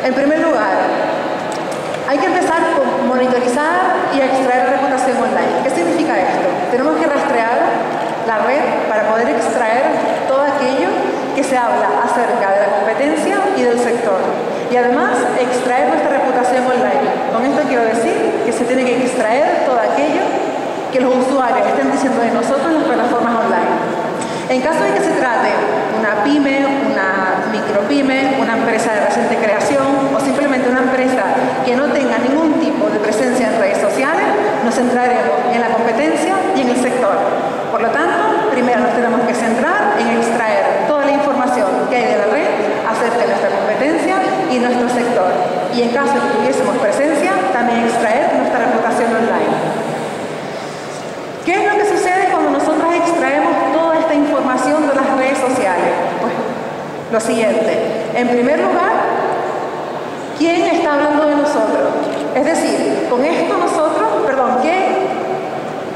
En primer lugar, hay que empezar por monitorizar y extraer reputación online. ¿Qué significa esto? Tenemos que rastrear la red para poder extraer todo aquello que se habla acerca de la competencia y del sector. Y además, extraer nuestra reputación online. Con esto quiero decir que se tiene que extraer todo aquello que los usuarios estén diciendo de nosotros en las plataformas online. En caso de que se trate de una pyme, una micropyme, una empresa de reciente creación o simplemente una empresa que no tenga ningún tipo de presencia en redes sociales, nos centraremos en la competencia y en el sector. Por lo tanto, primero nos tenemos que centrar en extraer toda la información que hay de la red acerca de nuestra competencia y nuestro sector. Y en caso de que tuviésemos presencia, también extraer nuestra reputación online. ¿Qué es lo que sucede cuando nosotros extraemos toda esta información de las redes sociales? Pues lo siguiente. En primer lugar, ¿quién está hablando de nosotros? Es decir, con esto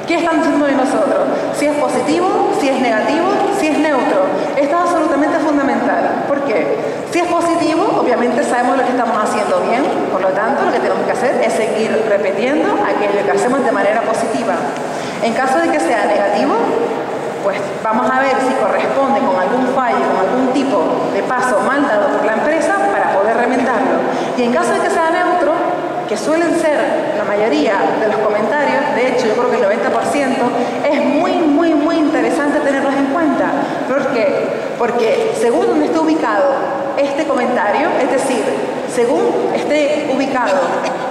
¿qué están diciendo de nosotros? Si es positivo, si es negativo, si es neutro. Esto es absolutamente fundamental. ¿Por qué? Si es positivo, obviamente sabemos lo que estamos haciendo bien. Por lo tanto, lo que tenemos que hacer es seguir repitiendo aquello que hacemos de manera positiva. En caso de que sea negativo, pues vamos a ver si corresponde con algún fallo, con algún tipo de paso mal dado por la empresa para poder remendarlo. Y en caso de que sea neutro, que suelen ser la mayoría de los comentarios, de hecho yo creo que el 90%, es muy interesante tenerlos en cuenta. ¿Por qué? Porque según donde esté ubicado este comentario, es decir, según esté ubicado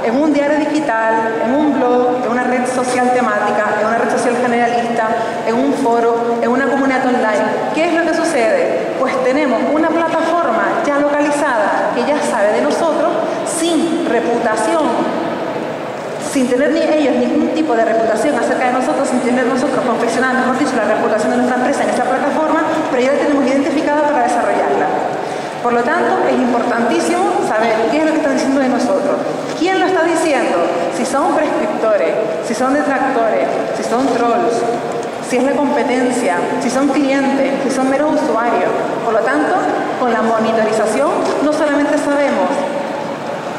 en un diario digital, en un blog, en una red social temática, en una red social generalista, en un foro, en una comunidad online, ¿qué es lo que sucede? Pues tenemos una plataforma ya localizada que ya sabe de nosotros, sin reputación, sin tener ni ellos ningún tipo de reputación acerca de nosotros, sin tener nosotros confeccionado, mejor dicho, la reputación de nuestra empresa en esa plataforma, pero ya la tenemos identificada para desarrollarla. Por lo tanto, es importantísimo saber qué es lo que están diciendo de nosotros. ¿Quién lo está diciendo? Si son prescriptores, si son detractores, si son trolls, si es la competencia, si son clientes, si son meros usuarios. Por lo tanto, con la monitorización no solamente sabemos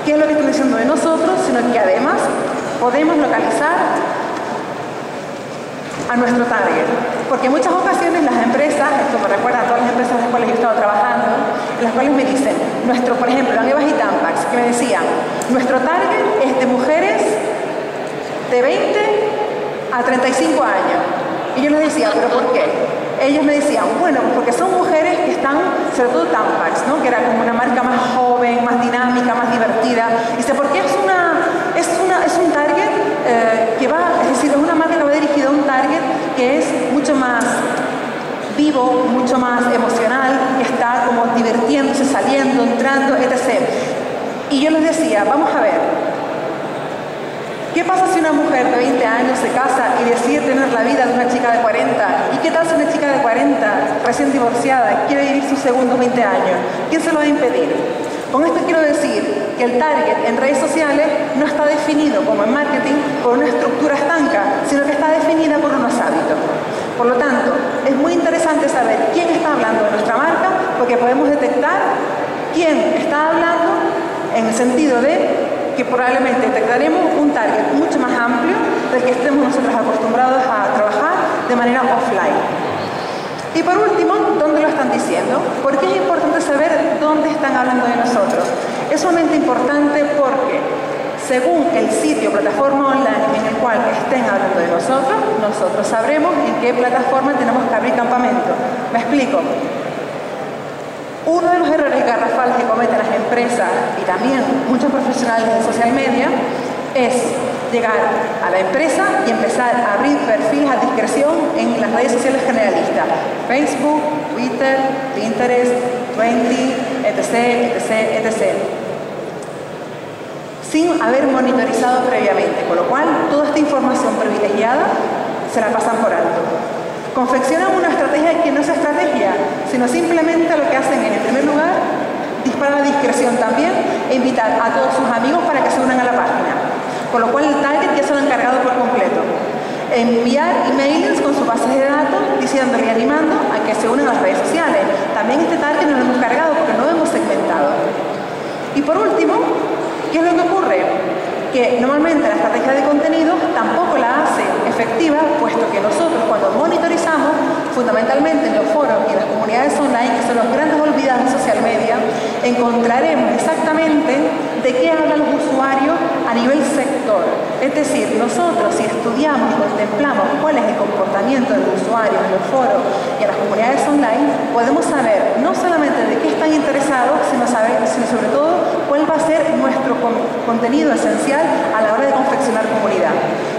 qué es lo que están diciendo de nosotros, sino que además podemos localizar a nuestro target. Porque en muchas ocasiones las empresas, esto me recuerda a todas las empresas en las cuales yo he estado trabajando, en las cuales me dicen, por ejemplo, Angevas y Tampax, que me decían, nuestro target es de mujeres de 20 a 35 años. Y yo les decía, ¿pero por qué? Ellos me decían, bueno, porque son mujeres que están, sobre todo Tampax, ¿no? Que era como una marca más joven, más dinámica, más divertida. Dice, porque es un target que va, es decir, es una marca que va dirigida a un target que es mucho más vivo, mucho más emocional, que está como divirtiéndose, saliendo, entrando, etc. Y yo les decía, vamos a ver, ¿qué pasa si una mujer de 20 años se casa y decide tener la vida de una chica de 40? ¿Y qué tal si una chica de 40, recién divorciada, quiere vivir sus segundos 20 años? ¿Quién se lo va a impedir? Con esto quiero decir que el target en redes sociales no está definido, como en marketing, por una estructura estanca, sino que está definida por unos hábitos. Por lo tanto, es muy interesante saber quién está hablando de nuestra marca, porque podemos detectar quién está hablando en el sentido de que probablemente detectaremos un target mucho más amplio del que estemos nosotros acostumbrados a trabajar de manera offline. Y por último, ¿dónde lo están diciendo? ¿Por qué es importante saber dónde están hablando de nosotros? Es sumamente importante porque según el sitio, plataforma online en el cual estén hablando de nosotros, nosotros sabremos en qué plataforma tenemos que abrir campamento. ¿Me explico? Uno de los errores garrafales que cometen las empresas y también muchos profesionales de social media es llegar a la empresa y empezar a abrir perfiles a discreción en las redes sociales generalistas. Facebook, Twitter, Pinterest, Twenty, etc. Sin haber monitorizado previamente, con lo cual toda esta información privilegiada se la pasan por alto. Confeccionan una estrategia que no es estrategia, sino simplemente lo que hacen es, en primer lugar, disparar a discreción también e invitar a todos sus amigos para que se unan a la página. Con lo cual el target ya se lo han cargado por completo. Enviar emails con sus bases de datos diciéndole y animando a que se unan a las redes sociales. También este target no lo hemos cargado porque no lo hemos segmentado. Y por último, ¿qué es lo que ocurre? Que normalmente la estrategia de contenido tampoco la hace efectiva, puesto que nosotros cuando monitorizamos, fundamentalmente en los foros y en las comunidades online, que son los grandes olvidados de social media, encontraremos exactamente de qué hablan los usuarios a nivel sector. Es decir, nosotros si estudiamos y contemplamos cuál es el comportamiento del usuario en los foros y en las comunidades online, podemos saber no solamente de qué están interesados, sino sobre todo cuál va a ser nuestro contenido esencial a la hora de confeccionar comunidad.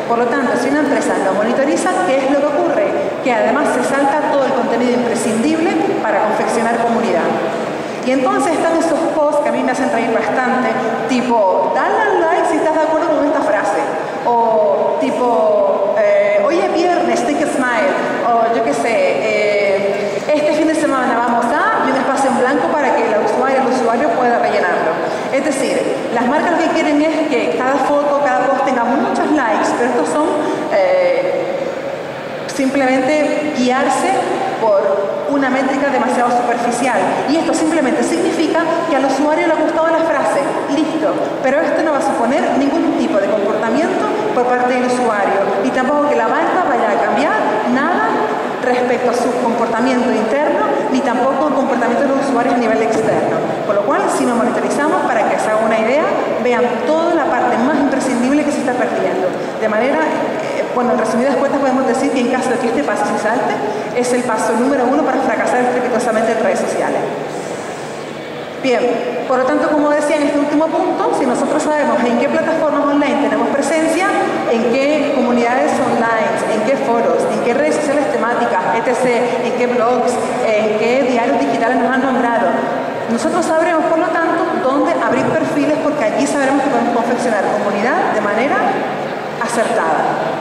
Por lo tanto, si una empresa lo monitoriza, ¿qué es lo que ocurre? Que además se salta todo el contenido imprescindible para confeccionar comunidad. Y entonces están esos posts que a mí me hacen reír bastante, tipo, dale al like si estás de acuerdo con esta frase. O tipo, hoy es viernes, take a smile. O yo qué sé, este fin de semana vamos a, y un espacio en blanco para que el usuario pueda rellenarlo. Es decir, las marcas lo que quieren es que cada foto, cada post tenga muchos likes, pero estos son simplemente guiarse por una métrica demasiado superficial. Y esto simplemente significa que al usuario le ha gustado la frase, listo. Pero esto no va a suponer ningún tipo de comportamiento por parte del usuario. Y tampoco que la marca vaya a cambiar nada respecto a su comportamiento interno, ni tampoco el comportamiento de los usuarios a nivel externo. Por lo cual, si nos monitorizamos, para que se hagan una idea, vean toda la parte más imprescindible que se está perdiendo. De manera, bueno, en resumidas cuentas podemos decir que en caso de que este paso se salte, es el paso número 1 para fracasar estrepitosamente en redes sociales. Bien, por lo tanto, como decía en este último punto, si nosotros sabemos en qué plataformas online tenemos presencia, en qué comunidades online, en qué foros, en qué redes sociales temáticas, etc., en qué blogs, en qué diarios digitales nos han nombrado, nosotros sabremos, por lo tanto, dónde abrir perfiles, porque allí sabremos que podemos confeccionar comunidad de manera acertada.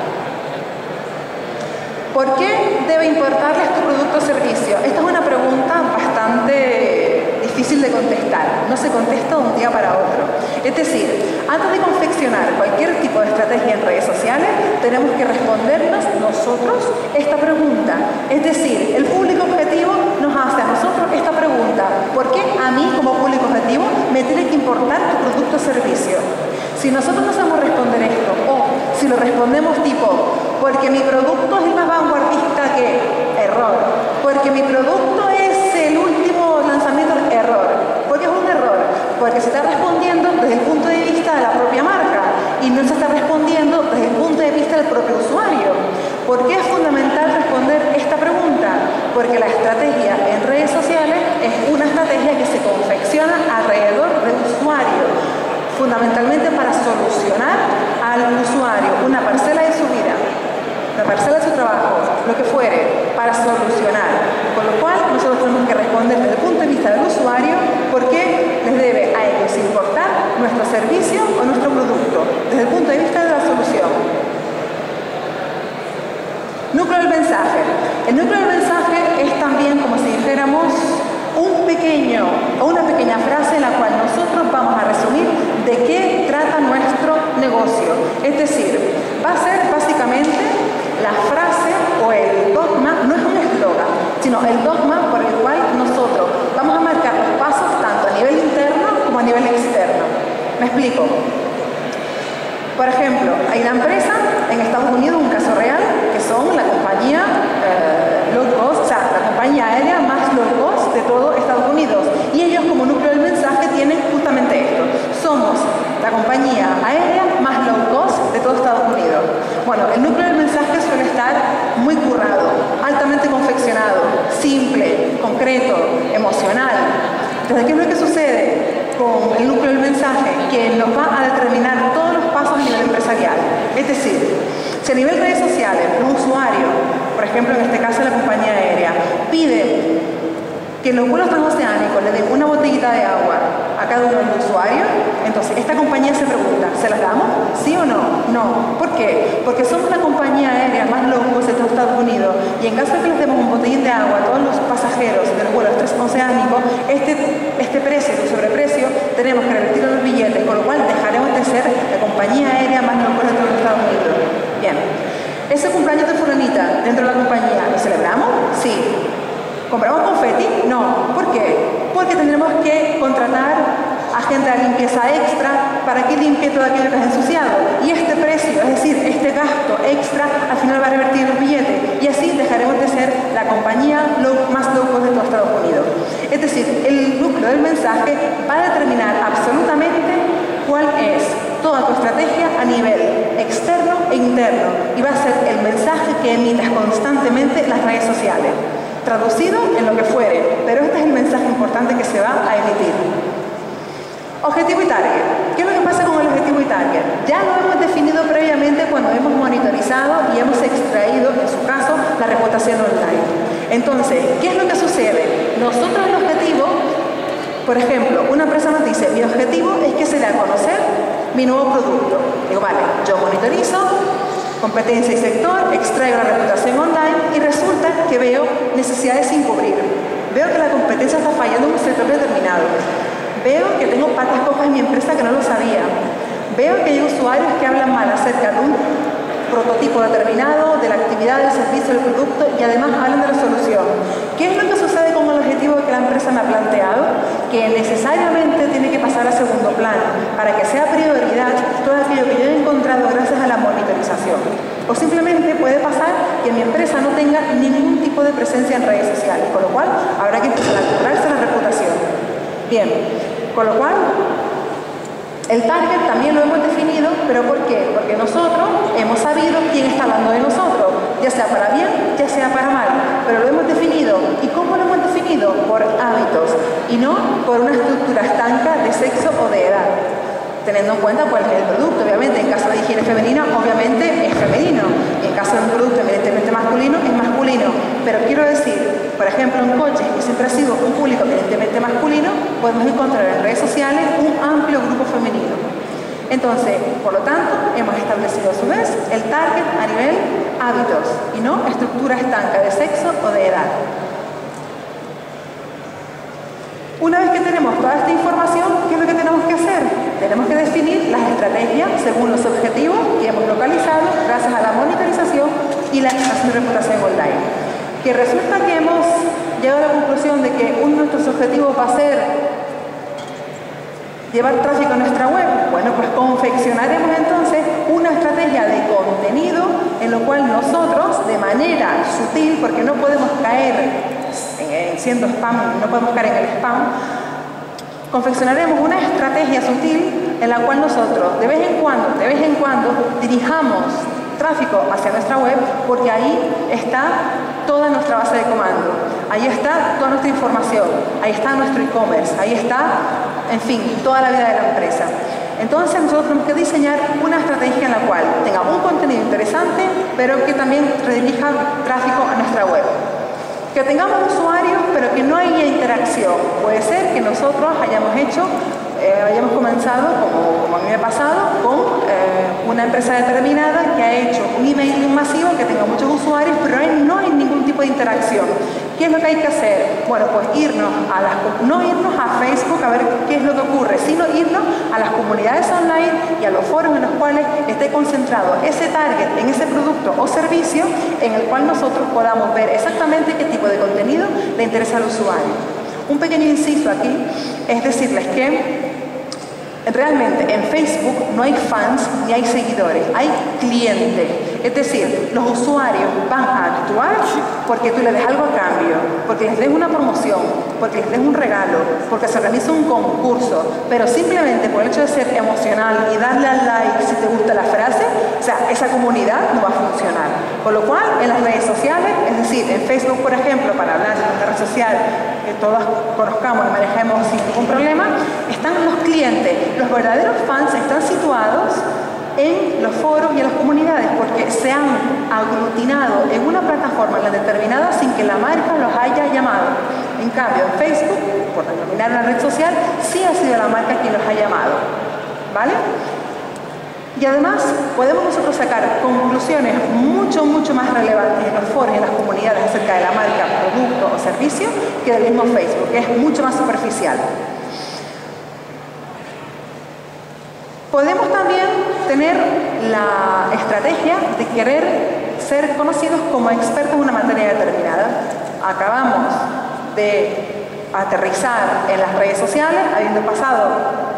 ¿Por qué debe importarles tu producto o servicio? Esta es una pregunta bastante difícil de contestar. No se contesta de un día para otro. Es decir, antes de confeccionar cualquier tipo de estrategia en redes sociales, tenemos que respondernos nosotros esta pregunta. Es decir, el público objetivo nos hace a nosotros esta pregunta. ¿Por qué a mí, como público objetivo, me tiene que importar tu producto o servicio? Si nosotros no sabemos responder esto, o si lo respondemos tipo, porque mi producto es el más vanguardista que, error. Porque mi producto es el último lanzamiento, error. Porque es un error. Porque se está respondiendo desde el punto de vista de la propia marca y no se está respondiendo desde el punto de vista del propio usuario. ¿Por qué es fundamental responder esta pregunta? Porque la estrategia en redes sociales es una estrategia que se confecciona alrededor del usuario, fundamentalmente para solucionar al usuario una parcela de su vida, una parcela de su trabajo, lo que fuere, para solucionar. Con lo cual, nosotros tenemos que responder desde el punto de vista del usuario por qué les debe a ellos importar nuestro servicio o nuestro producto, desde el punto de vista de la solución. Núcleo del mensaje. El núcleo del mensaje es también como si dijéramos un pequeño o una pequeña frase en la cual nosotros vamos a resumir de qué trata nuestro negocio. Es decir, va a ser básicamente la frase o el dogma, no es un eslogan, sino el dogma por el cual nosotros vamos a marcar los pasos tanto a nivel interno como a nivel externo. Me explico. Por ejemplo, hay una empresa en Estados Unidos, un caso real, que son la compañía low cost, o sea, la compañía aérea más low cost de todo Estados Unidos. Y ellos como núcleo del mensaje tienen justamente esto. Somos la compañía aérea más low cost de todo Estados Unidos. Bueno, el núcleo del mensaje suele estar muy currado, altamente confeccionado, simple, concreto, emocional. Entonces, ¿qué es lo que sucede con el núcleo del mensaje? Que nos va a determinar todos los pasos a nivel empresarial. Es decir, si a nivel redes sociales un usuario, por ejemplo en este caso la compañía aérea, pide que en los vuelos transoceánicos le den una botellita de agua a cada uno de los usuarios, entonces esta compañía se pregunta, ¿se las damos? ¿Sí o no? No. ¿Por qué? Porque somos la compañía aérea más low cost de todo Estados Unidos y en caso de que les demos un botellín de agua a todos los pasajeros de los vuelos transoceánicos, este precio, este sobreprecio, tenemos que revertirlo en los billetes, con lo cual dejaremos de ser la compañía aérea más low cost de todo Estados Unidos. Bien. Ese cumpleaños de fulanita dentro de la compañía, ¿lo celebramos? Sí. ¿Compramos confeti? No. ¿Por qué? Porque tendremos que contratar a agenda de limpieza extra, ¿para qué limpie todo aquello que has ensuciado? Y este precio, es decir, este gasto extra, al final va a revertir el billete. Y así dejaremos de ser la compañía más low cost de todo Estados Unidos. Es decir, el núcleo del mensaje va a determinar absolutamente cuál es toda tu estrategia a nivel externo e interno. Y va a ser el mensaje que emitas constantemente en las redes sociales. Traducido en lo que fuere, pero este es el mensaje importante que se va a emitir. Objetivo y target. ¿Qué es lo que pasa con el objetivo y target? Ya lo hemos definido previamente cuando hemos monitorizado y hemos extraído, en su caso, la reputación online. Entonces, ¿qué es lo que sucede? Nosotros el objetivo, por ejemplo, una empresa nos dice, mi objetivo es que se dé a conocer mi nuevo producto. Digo, vale, yo monitorizo competencia y sector, extraigo la reputación online y resulta que veo necesidades sin cubrir. Veo que la competencia está fallando en un sector determinado. Veo que tengo patas cojas en mi empresa que no lo sabía. Veo que hay usuarios que hablan mal acerca de un prototipo determinado, de la actividad, del servicio, del producto y además hablan de la solución. ¿Qué es lo que sucede con el objetivo que la empresa me ha planteado? Que necesariamente tiene que pasar a segundo plano para que sea prioridad todo aquello que yo he encontrado gracias a la monitorización. O simplemente puede pasar que mi empresa no tenga ningún tipo de presencia en redes sociales, con lo cual habrá que empezar a curarse la reputación. Bien, con lo cual el target también lo hemos definido, ¿pero por qué? Porque nosotros hemos sabido quién está hablando de nosotros, ya sea para bien, ya sea para mal, pero lo hemos definido. ¿Y cómo lo hemos definido? Por hábitos y no por una estructura estanca de sexo o de edad. Teniendo en cuenta cuál es el producto, obviamente, en caso de higiene femenina, obviamente es femenino, y en caso de un producto evidentemente masculino, es masculino. Pero quiero decir, por ejemplo, en coches, que siempre ha sido un público evidentemente masculino, podemos encontrar en redes sociales un amplio grupo femenino. Entonces, por lo tanto, hemos establecido a su vez el target a nivel hábitos y no estructura estanca de sexo o de edad. Una vez que tenemos toda esta información, ¿qué es lo que tenemos que hacer? Tenemos que definir las estrategias según los objetivos que hemos localizado gracias a la monitorización y la reputación online. Que resulta que hemos llegado a la conclusión de que uno de nuestros objetivos va a ser llevar tráfico a nuestra web. Bueno, pues confeccionaremos entonces una estrategia de contenido en lo cual nosotros, de manera sutil, porque no podemos caer siendo spam, no podemos caer en el spam, confeccionaremos una estrategia sutil en la cual nosotros de vez en cuando dirijamos tráfico hacia nuestra web, porque ahí está toda nuestra base de comando, ahí está toda nuestra información, ahí está nuestro e-commerce, ahí está, en fin, toda la vida de la empresa. Entonces nosotros tenemos que diseñar una estrategia en la cual tenga un contenido interesante, pero que también redirija tráfico a nuestra web. Que tengamos usuarios, pero que no haya interacción. Puede ser que nosotros hayamos comenzado, como a mí me ha pasado, con una empresa determinada que ha hecho un email masivo que tenga muchos usuarios, pero no hay ningún tipo de interacción. ¿Qué es lo que hay que hacer? Bueno, pues no irnos a Facebook a ver qué es lo que ocurre, sino irnos a las comunidades online y a los foros en los cuales esté concentrado ese target en ese producto o servicio en el cual nosotros podamos ver exactamente qué tipo de contenido le interesa al usuario. Un pequeño inciso aquí es decirles que realmente en Facebook no hay fans ni hay seguidores, hay clientes. Es decir, los usuarios van a actuar porque tú le des algo a cambio, porque les des una promoción, porque les des un regalo, porque se realiza un concurso, pero simplemente por el hecho de ser emocional y darle al like si te gusta la frase, o sea, esa comunidad no va a funcionar. Con lo cual, en las redes sociales, es decir, en Facebook, por ejemplo, para hablar de una red social que todas conozcamos y manejemos sin ningún problema, están los clientes. Los verdaderos fans están situados en los foros y en las comunidades porque se han aglutinado en una plataforma determinada sin que la marca los haya llamado. En cambio, en Facebook, por denominar una red social, sí ha sido la marca quien los ha llamado. ¿Vale? Y además, podemos nosotros sacar conclusiones mucho más relevantes en los foros y en las comunidades acerca de la marca, producto o servicio que del mismo Facebook, que es mucho más superficial. Podemos también tener la estrategia de querer ser conocidos como expertos en una materia determinada. Acabamos de aterrizar en las redes sociales, habiendo pasado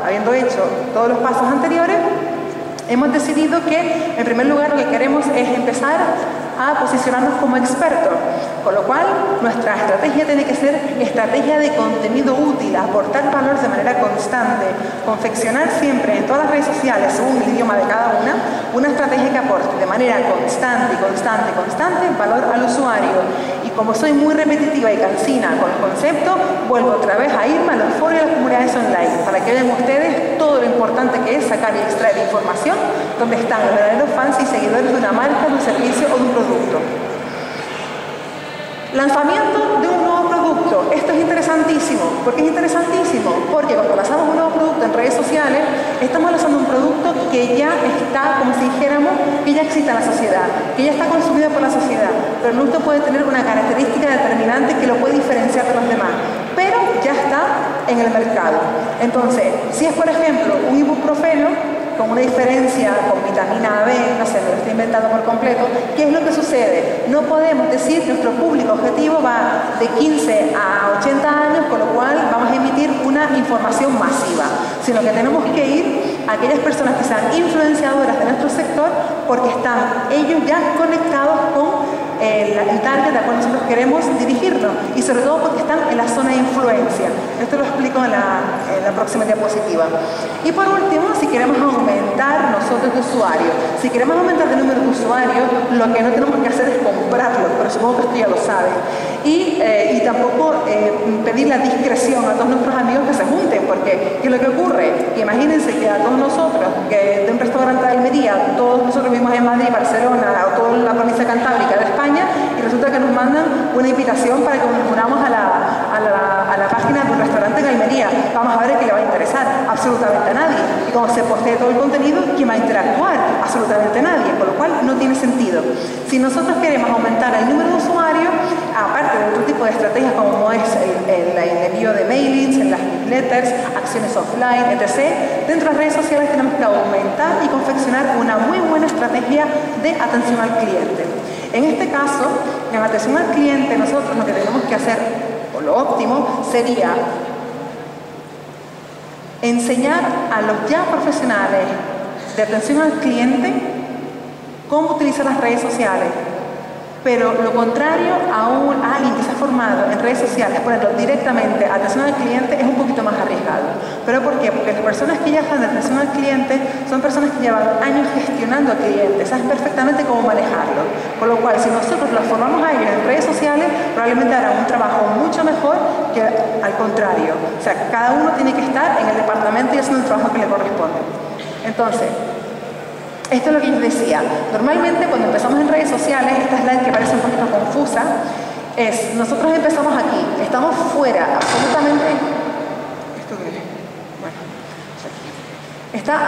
habiendo hecho todos los pasos anteriores, hemos decidido que, en primer lugar, lo que queremos es empezar a posicionarnos como expertos, con lo cual nuestra estrategia tiene que ser estrategia de contenido útil, aportar valor de manera constante, confeccionar siempre en todas las redes sociales, según el idioma de cada una estrategia que aporte de manera constante valor al usuario. Y como soy muy repetitiva y cansina con el concepto, vuelvo otra vez a irme a los foros y a las comunidades online, para que vean ustedes todo lo importante que es sacar y extraer información donde están los verdaderos fans y seguidores de una marca, de un servicio o de un producto. Lanzamiento de un nuevo producto. Esto es interesantísimo. ¿Por qué es interesantísimo? Porque cuando lanzamos un nuevo producto en redes sociales, estamos lanzando un producto que ya está, como si dijéramos, que ya existe en la sociedad, que ya está consumido por la sociedad. Pero el producto puede tener una característica determinante que lo puede diferenciar de los demás, pero ya está en el mercado. Entonces, si es, por ejemplo, un ibuprofeno, con una diferencia con vitamina B, no sé, me lo estoy inventando por completo, ¿qué es lo que sucede? No podemos decir que nuestro público objetivo va de 15 a 80 años, con lo cual vamos a emitir una información masiva, sino que tenemos que ir a aquellas personas que sean influenciadoras de nuestro sector, porque están ellos ya conectados con el target al cual nosotros queremos dirigirnos, y sobre todo porque están en la zona de influencia. Esto lo explico en la próxima diapositiva. Y por último, si queremos aumentar nosotros de usuarios, si queremos aumentar el número de usuarios, lo que no tenemos que hacer es comprarlos, pero supongo que esto ya lo saben. Y tampoco pedir la discreción a todos nuestros amigos que se junten, porque ¿qué es lo que ocurre? Que imagínense que a todos nosotros, que de un restaurante de Almería, todos nosotros vivimos en Madrid, Barcelona, o toda la provincia cantábrica de España, y resulta que nos mandan una invitación para que nos unamos a la página de un restaurante en Almería. Vamos a ver qué le va a interesar. Absolutamente a nadie. Y como se postee todo el contenido, ¿quién va a interactuar? Absolutamente nadie, con lo cual no tiene sentido. Si nosotros queremos aumentar el número de usuarios, aparte de otro tipo de estrategias como es el envío de mailings, en las newsletters, acciones offline, etc., dentro de las redes sociales tenemos que aumentar y confeccionar una muy buena estrategia de atención al cliente. En este caso, en atención al cliente, nosotros lo que tenemos que hacer, o lo óptimo, sería enseñar a los ya profesionales de atención al cliente cómo utilizar las redes sociales. Pero lo contrario a alguien que se ha formado en redes sociales, ponerlo directamente a atención al cliente es un poquito más arriesgado. ¿Pero por qué? Porque las personas que ya están de atención al cliente son personas que llevan años gestionando al cliente, saben perfectamente cómo manejarlo. Con lo cual, si nosotros los formamos a ellos en redes sociales, probablemente harán un trabajo mucho mejor que al contrario. O sea, cada uno tiene que estar en el departamento y haciendo el trabajo que le corresponde. Entonces, esto es lo que yo decía. Normalmente cuando empezamos en redes sociales, esta slide que parece un poquito confusa, es, nosotros empezamos aquí, estamos fuera, absolutamente, estamos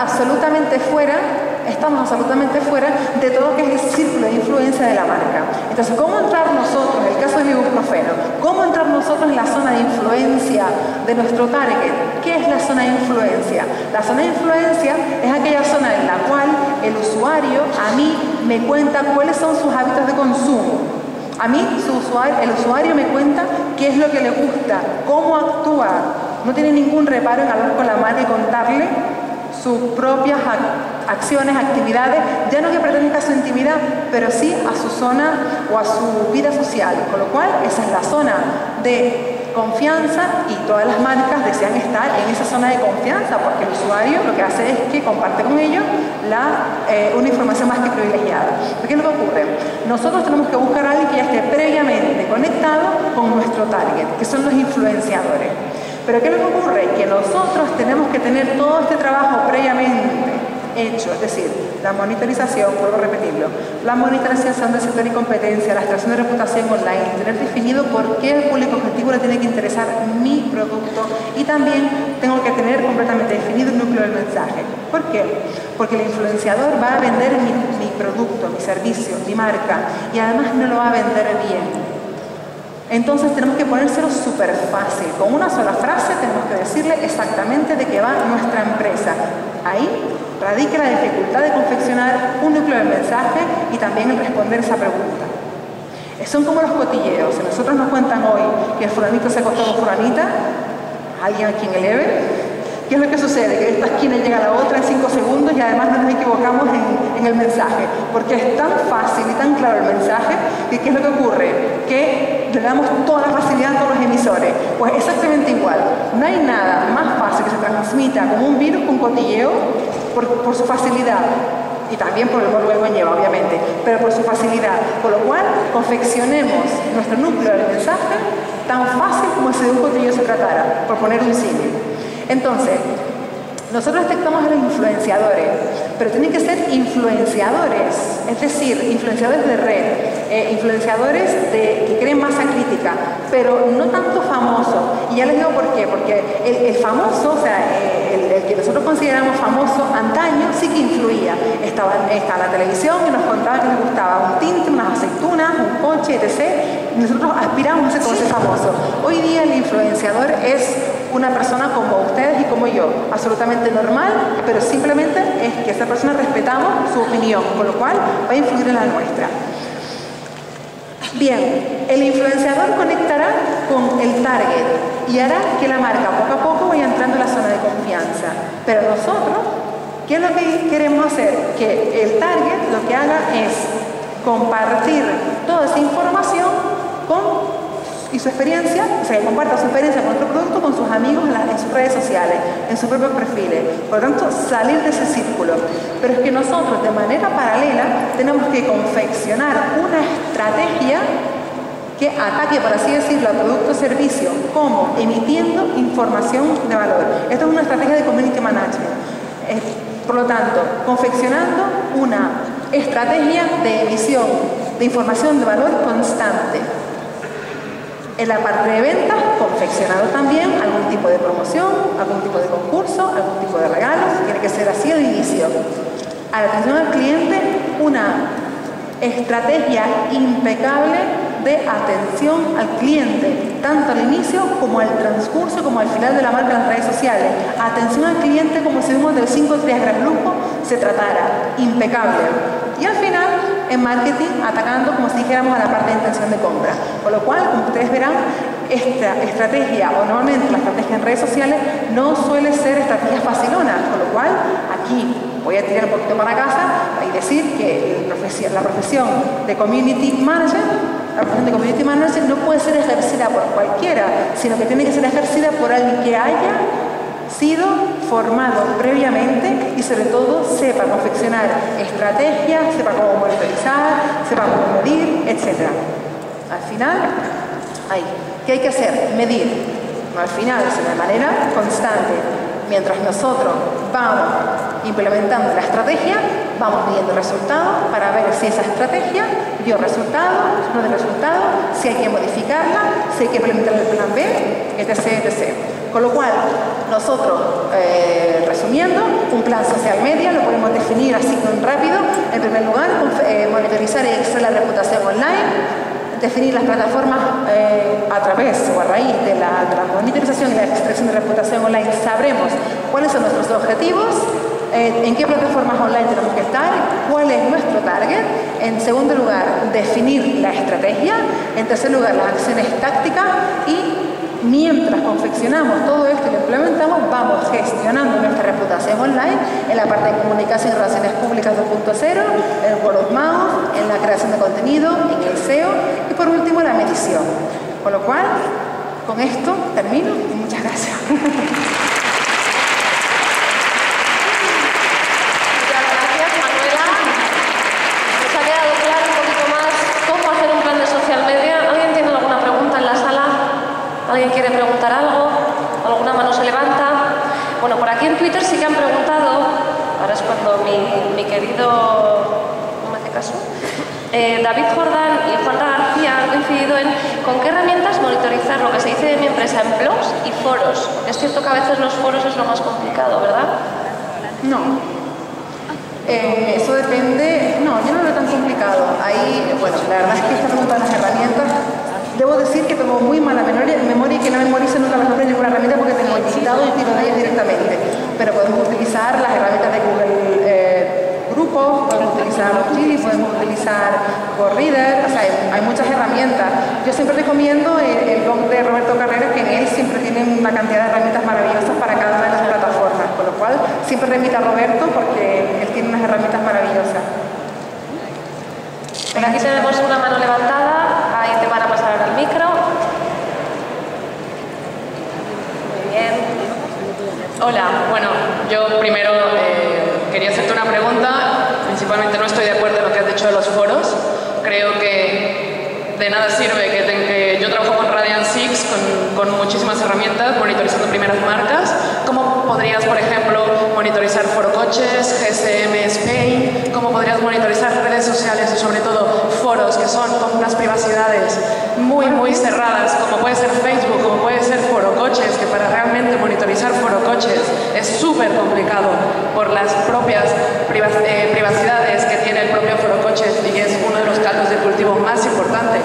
absolutamente fuera de todo lo que es el círculo de influencia de la marca. Entonces, ¿cómo entrar nosotros, en el caso del ibuprofeno, cómo entrar nosotros en la zona de influencia de nuestro target? ¿Qué es la zona de influencia? La zona de influencia es aquella zona en la cual el usuario a mí me cuenta cuáles son sus hábitos de consumo. A mí, el usuario me cuenta qué es lo que le gusta, cómo actúa. No tiene ningún reparo en hablar con la marca y contarle sus propias acciones, actividades, ya no que pertenezca a su intimidad, pero sí a su zona o a su vida social. Con lo cual, esa es la zona de confianza y todas las marcas desean estar en esa zona de confianza porque el usuario lo que hace es que comparte con ellos una información más que privilegiada. ¿Pero qué es lo que ocurre? Nosotros tenemos que buscar a alguien que ya esté previamente conectado con nuestro target, que son los influenciadores. Pero ¿qué es lo que ocurre? Que nosotros tenemos que tener todo este trabajo previamente hecho, es decir, la monitorización, vuelvo a repetirlo, la monitorización del sector y competencia, la extracción de reputación online, tener definido por qué al público objetivo le tiene que interesar mi producto y también tengo que tener completamente definido el núcleo del mensaje. ¿Por qué? Porque el influenciador va a vender mi producto, mi servicio, mi marca y además no lo va a vender bien. Entonces tenemos que ponérselo súper fácil. Con una sola frase tenemos que decirle exactamente de qué va nuestra empresa. Ahí radica la dificultad de confeccionar un núcleo de mensaje y también el responder esa pregunta. Son como los cotilleos. Si nosotros nos cuentan hoy que el fulanito se acostó con fulanita, alguien a quien eleve, ¿Qué es lo que sucede? Que de esta esquina llega a la otra en 5 segundos y además no nos equivocamos en el mensaje, porque es tan fácil y tan claro el mensaje que ¿qué es lo que ocurre? Que le damos toda la facilidad a todos los emisores. Pues exactamente igual. No hay nada más fácil que se transmita como un virus, un cotilleo, por su facilidad. Y también por el morbo que conlleva, obviamente, pero por su facilidad. Con lo cual, confeccionemos nuestro núcleo del mensaje tan fácil como si de un cotilleo se tratara, por poner un símil. Entonces, nosotros detectamos a los influenciadores, pero tienen que ser influenciadores, es decir, influenciadores de red, influenciadores que creen masa crítica, pero no tanto famosos. Y ya les digo por qué, porque el famoso, o sea, el que nosotros consideramos famoso antaño, sí que influía. Estaba en la televisión y nos contaba que les gustaba un tinte, unas aceitunas, un coche, etc. Y nosotros aspiramos a ser como ese famoso. Hoy día el influenciador es una persona como ustedes y como yo, absolutamente normal, pero simplemente es que esa persona respetamos su opinión, con lo cual va a influir en la nuestra. Bien, el influenciador conectará con el target y hará que la marca poco a poco vaya entrando en la zona de confianza. Pero nosotros, ¿qué es lo que queremos hacer? Que el target lo que haga es compartir toda esa información y su experiencia, o sea, que comparta su experiencia con nuestro producto con sus amigos en sus redes sociales, en sus propios perfiles. Por lo tanto, salir de ese círculo. Pero es que nosotros, de manera paralela, tenemos que confeccionar una estrategia que ataque, por así decirlo, al producto o servicio, como emitiendo información de valor. Esto es una estrategia de community management. Por lo tanto, confeccionando una estrategia de emisión de información de valor constante. En la parte de ventas, confeccionado también algún tipo de promoción, algún tipo de concurso, algún tipo de regalo, tiene que ser así al inicio. A la atención al cliente, una estrategia impecable de atención al cliente, tanto al inicio como al transcurso, como al final de la marca en las redes sociales. Atención al cliente como si vimos del 5 3 gran lujo se tratara, impecable. Y al final, en marketing, atacando, como si dijéramos, a la parte de intención de compra. Con lo cual, como ustedes verán, esta estrategia, o normalmente la estrategia en redes sociales, no suele ser estrategias facilonas. Con lo cual, aquí voy a tirar un poquito para casa y decir que la profesión de community manager, no puede ser ejercida por cualquiera, sino que tiene que ser ejercida por alguien que haya sido formado previamente y sobre todo sepa confeccionar estrategias, sepa cómo monitorizar, sepa cómo medir, etc. Al final, ¿qué hay que hacer? Medir. No al final, sino de manera constante. Mientras nosotros vamos implementando la estrategia, vamos midiendo resultados para ver si esa estrategia dio resultados, no dio resultados, si hay que modificarla, si hay que implementar el plan B, etc, etc. Con lo cual, nosotros, resumiendo, un plan social media lo podemos definir así con rápido. En primer lugar, monitorizar y extraer la reputación online, definir las plataformas a través o a raíz de la monitorización y la extracción de reputación online. Sabremos cuáles son nuestros objetivos, en qué plataformas online tenemos que estar, cuál es nuestro target. En segundo lugar, definir la estrategia. En tercer lugar, las acciones tácticas. Y mientras confeccionamos todo esto y lo implementamos, vamos gestionando nuestra reputación online en la parte de comunicación y relaciones públicas 2.0, en el word of mouth, en la creación de contenido, en el SEO y por último la medición. Con lo cual, con esto termino y muchas gracias. ¿Alguien quiere preguntar algo? ¿Alguna mano se levanta? Bueno, por aquí en Twitter sí que han preguntado, ahora es cuando mi querido, ¿no me hace caso? David Jordán y Juanra García han coincidido en con qué herramientas monitorizar lo que se dice de mi empresa en blogs y foros. Es cierto que a veces los foros es lo más complicado, ¿verdad? No. Eso depende, no, yo no lo veo tan complicado. Ahí, bueno, la verdad es que esta pregunta de las herramientas, debo decir que tengo muy mala memoria y que no memorizo nunca los nombres de ninguna herramienta porque tengo digitado y tiro de ellas directamente. Pero podemos utilizar las herramientas de Google Grupos, podemos utilizar Chili, podemos utilizar GoReader, o sea, hay muchas herramientas. Yo siempre recomiendo el blog de Roberto Carreras, que en él siempre tienen una cantidad de herramientas maravillosas para cada una de las plataformas. cual siempre remito a Roberto porque él tiene unas herramientas maravillosas. Por aquí tenemos una mano levantada, ahí te van a pasar ahora el micro. Muy bien. Hola, bueno, yo primero quería hacerte una pregunta. Principalmente no estoy de acuerdo en lo que has dicho de los foros. Creo que de nada sirve que yo trabajo con Radiant Six, con muchísimas herramientas, monitorizando primeras marcas. ¿Cómo podrías, por ejemplo, monitorizar Foro Coches, GSM Spain? ¿Cómo podrías monitorizar redes sociales y sobre todo foros que son con unas privacidades muy cerradas, como puede ser Facebook, como puede ser Foro Coches, que para realmente monitorizar Foro Coches es súper complicado por las propias privacidades que tiene el propio Foro Coches y es uno de los caldos de cultivo más importantes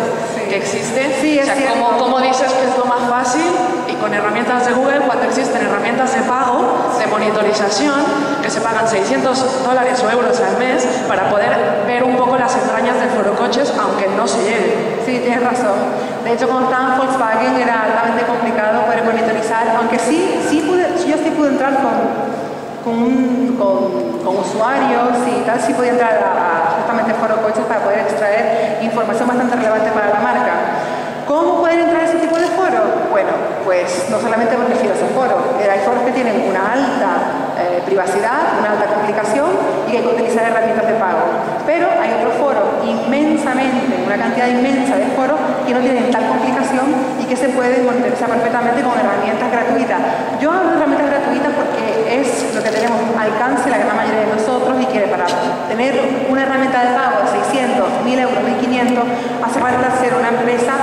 que existe? Sí, o sea, ¿cómo dices que es lo más fácil? Y con herramientas de Google, cuando existen herramientas de pago, de monitorización, que se pagan $600 o euros al mes para poder ver un poco las entrañas del Foro Coches, aunque no se llegue. Sí, tienes razón. De hecho, cuando estaba en Volkswagen era altamente complicado poder monitorizar, aunque yo sí pude entrar con usuarios y tal, sí podía entrar a justamente Foro Coches para poder extraer información bastante relevante para la marca. ¿Cómo pueden entrar a ese tipo de foros? Bueno, pues no solamente me refiero a esos foros, hay foros que tienen una alta privacidad, una alta complicación y que hay que utilizar herramientas de pago. Pero hay otros foros inmensamente, una cantidad inmensa de foros que no tienen tal complicación y que se pueden monitorizar perfectamente con herramientas gratuitas. Yo hablo de herramientas gratuitas porque es lo que tenemos alcance la gran mayoría de nosotros y que para tener una herramienta de pago de 600, 1.000 euros, 1.500, hace falta ser una empresa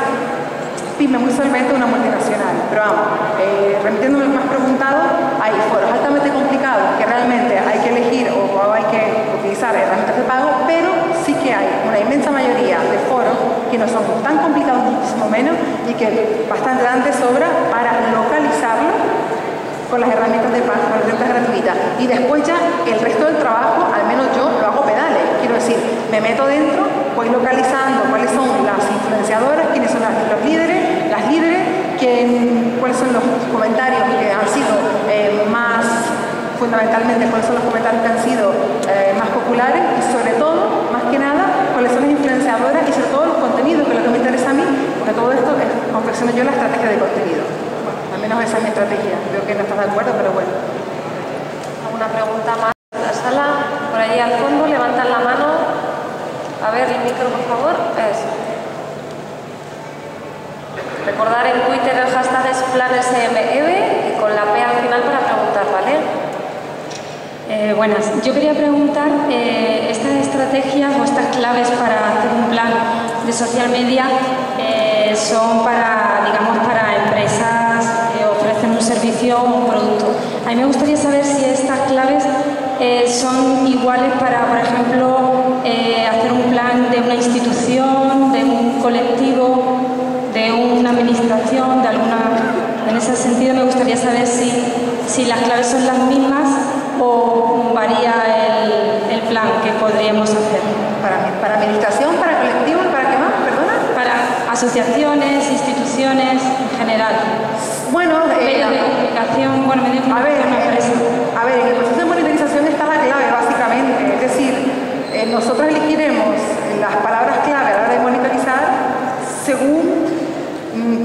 pyme muy solvente, una multinacional. Pero vamos, remitiéndome a lo que me has preguntado, hay foros altamente complicados que realmente hay que elegir o hay que utilizar herramientas de pago, pero sí que hay una inmensa mayoría de foros que no son tan complicados, muchísimo menos, y que bastante dan de sobra para localizarlo con las herramientas de pago, con las herramientas gratuitas. Y después ya el resto del trabajo, al menos yo lo hago pedales. Quiero decir, me meto dentro, voy localizando cuáles son las influenciadoras, quiénes son los líderes, las líderes, cuáles son los comentarios que han sido fundamentalmente, cuáles son los comentarios que han sido más populares y sobre todo, más que nada, cuáles son las influenciadoras y sobre todo los contenidos, que es lo que me interesa a mí, porque todo esto confecciono yo la estrategia de contenido. Al menos esa es mi estrategia. Creo que no estás de acuerdo, pero bueno. ¿Alguna pregunta más en la sala? Por allí al fondo, levantan la mano. A ver, el micro, por favor. Recordar en Twitter el hashtag es planesmev y con la P al final para preguntar, ¿vale? Buenas. Yo quería preguntar, estas estrategias o estas claves para hacer un plan de social media son para, digamos, para empresas que ofrecen un servicio o un producto. A mí me gustaría saber si estas claves son iguales para, por ejemplo, hacer un plan de una institución, de un colectivo, de una administración, de alguna... En ese sentido me gustaría saber si las claves son las mismas o varía el plan que podríamos hacer. ¿Para administración, para colectivo, para qué más? ¿Perdona? Para asociaciones, instituciones en general. Bueno, medios de comunicación, medios de comunicación, empresas. A ver, en el proceso de monitorización está la clave, básicamente. Es decir, nosotros elegiremos las palabras clave a la hora de monitorizar según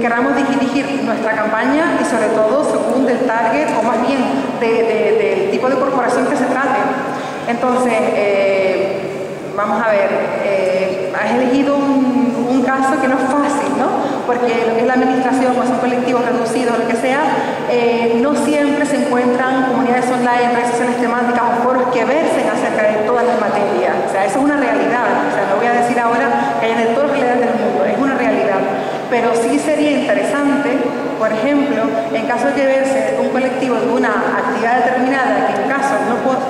queramos dirigir nuestra campaña y sobre todo según del target o más bien del tipo de corporación que se trate. Entonces, vamos a ver, has elegido un caso que no es fácil, ¿no? Porque lo que es la administración o son colectivos reducidos, lo que sea, no siempre se encuentran comunidades online, redes sociales temáticas o foros que versen acerca de todas las materias. O sea, eso es una realidad. O sea, no voy a decir ahora que hay de todas las realidades del mundo, es una realidad. Pero sí sería interesante, por ejemplo, en caso de que verse un colectivo de una actividad determinada, que en caso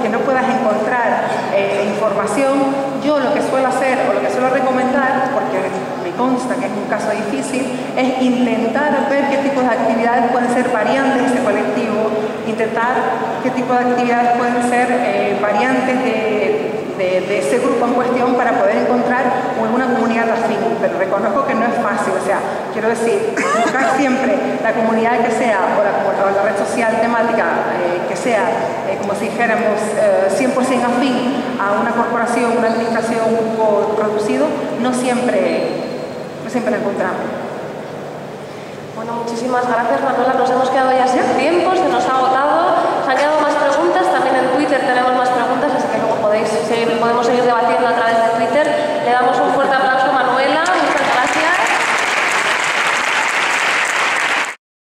que no puedas encontrar información, yo lo que suelo hacer o lo que suelo recomendar, porque me consta que es un caso difícil, es intentar ver qué tipo de actividades pueden ser variantes de ese colectivo, intentar qué tipo de actividades pueden ser variantes de de ese grupo en cuestión para poder encontrar una comunidad afín, pero reconozco que no es fácil, o sea, quiero decir, buscar siempre la comunidad que sea o la red social temática que sea, como si dijéramos, 100% afín a una corporación, una administración, un grupo producido, no siempre la encontramos. Bueno, muchísimas gracias, Manuela. Nos hemos quedado ya sin tiempo, se nos ha agotado. Se han quedado más preguntas, también en Twitter tenemos más preguntas, así que luego podemos seguir debatiendo a través